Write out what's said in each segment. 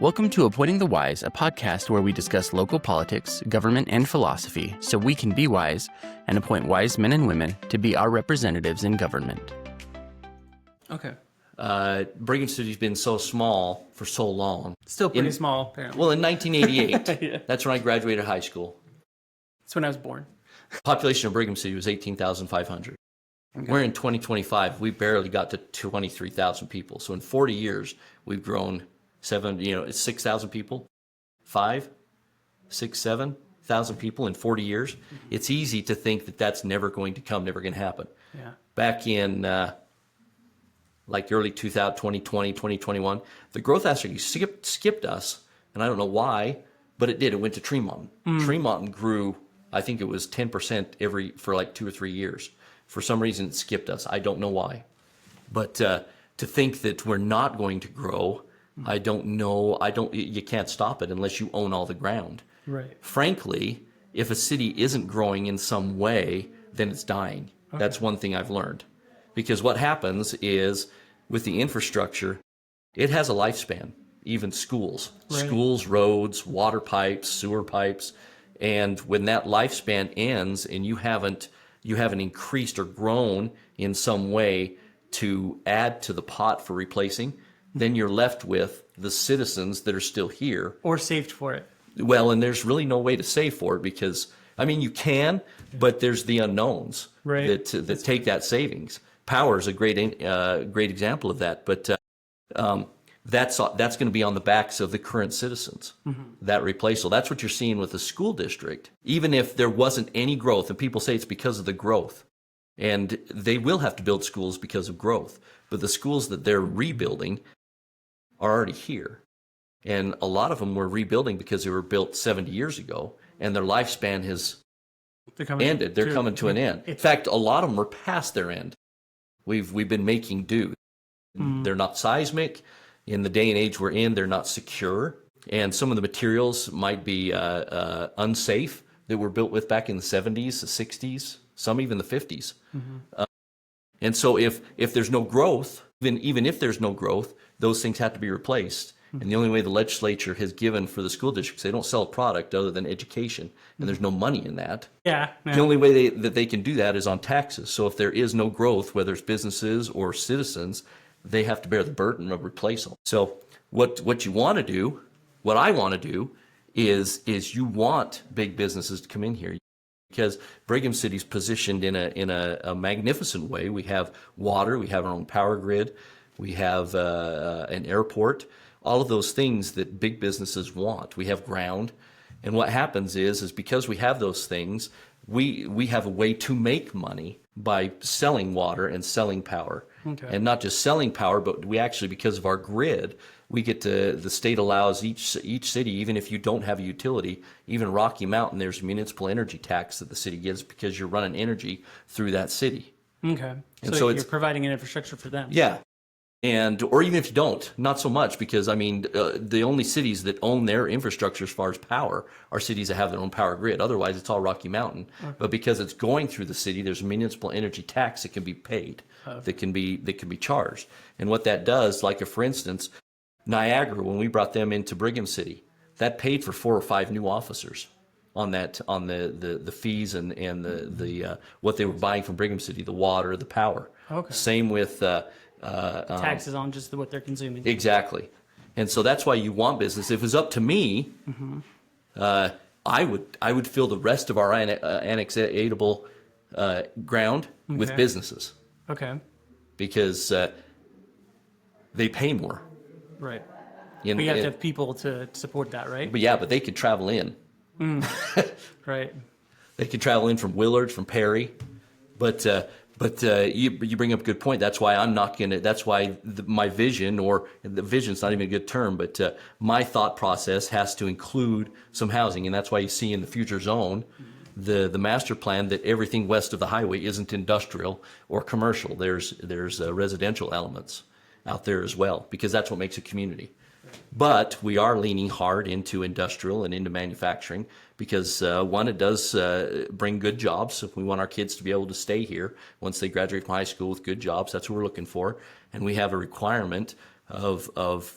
Welcome to Appointing the Wise, a podcast where we discuss local politics, government, and philosophy so we can be wise and appoint wise men and women to be our representatives in government. Okay. Brigham City's been so small for so long. Still pretty small, apparently. Well, in 1988, Yeah. that's when I graduated high school. That's when I was born. Population of Brigham City was 18,500. Okay. We're in 2025, we barely got to 23,000 people. So in 40 years, we've grown 6,000 people, 7,000 people in 40 years. Mm-hmm. It's easy to think that that's never going to come, never going to happen. Yeah. Back in like early 2020, 2021, the growth actually skipped us, and I don't know why, but it did. It went to Tremont. Tremont grew, I think it was 10% for like 2 or 3 years. For some reason, it skipped us. I don't know why. But to think that we're not going to grow, I don't know. You can't stop it unless you own all the ground. Right. Frankly, if a city isn't growing in some way, then it's dying. Okay. That's one thing I've learned. Because what happens is with the infrastructure, it has a lifespan, even schools. Right. Schools, roads, water pipes, sewer pipes. And when that lifespan ends and you haven't increased or grown in some way to add to the pot for replacing, then you're left with the citizens that are still here. Or saved for it. Well, and there's really no way to save for it because, I mean, you can, but there's the unknowns that take that savings. Power is a great example of that, but that's going to be on the backs of the current citizens, that replaceable. That's what you're seeing with the school district. Even if there wasn't any growth, and people say it's because of the growth, and they will have to build schools because of growth, but the schools that they're rebuilding are already here. And a lot of them were rebuilding because they were built 70 years ago, and their lifespan has ended. They're coming to an end. In fact, a lot of them are past their end. We've been making do. They're not seismic. In the day and age we're in, they're not secure. And some of the materials might be unsafe that were built with back in the 70s, the 60s, some even the 50s. And so if there's no growth, even if there's no growth, those things have to be replaced. And the only way the legislature has given for the school districts, they don't sell a product other than education, and there's no money in that. Yeah. The only way that they can do that is on taxes. So if there is no growth, whether it's businesses or citizens, they have to bear the burden of replacing. So what you want to do, what I want to do, is you want big businesses to come in here. Because Brigham City's positioned in a magnificent way. We have water, we have our own power grid, we have an airport, all of those things that big businesses want. We have ground, and what happens is because we have those things, we have a way to make money by selling water and selling power. Okay. And not just selling power, but we actually, because of our grid, we get to, the state allows each city, even if you don't have a utility, even Rocky Mountain, there's a municipal energy tax that the city gives because you're running energy through that city. Okay. And so you're providing an infrastructure for them. Yeah. Or even if you don't, not so much, because I mean, the only cities that own their infrastructure as far as power are cities that have their own power grid. Otherwise, it's all Rocky Mountain. Okay. But because it's going through the city, there's a municipal energy tax that can be paid, that can be charged. And what that does, like for instance, Niagara, when we brought them into Brigham City, that paid for 4 or 5 new officers on the fees and the what they were buying from Brigham City, the water, the power. Okay. Same with taxes on just what they're consuming. Exactly. And so that's why you want business. If it was up to me, I would fill the rest of our annexatable ground with businesses. Okay. Because they pay more. Right. But you have to have people to support that, right? But they could travel in. Right. They could travel in from Willard, from Perry. But you bring up a good point. That's why I'm not going to, that's why my vision, or the vision's not even a good term, but my thought process has to include some housing. And that's why you see in the future zone, the master plan, that everything west of the highway isn't industrial or commercial. There's residential elements out there as well, because that's what makes a community. But we are leaning hard into industrial and into manufacturing because, one, it does bring good jobs. If we want our kids to be able to stay here once they graduate from high school with good jobs, that's what we're looking for. And we have a requirement of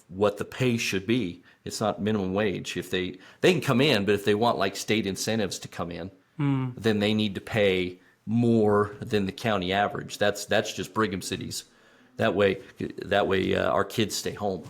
what the pay should be. It's not minimum wage. If they can come in, but if they want like state incentives to come in, then they need to pay more than the county average. That's just Brigham City's. That way our kids stay home.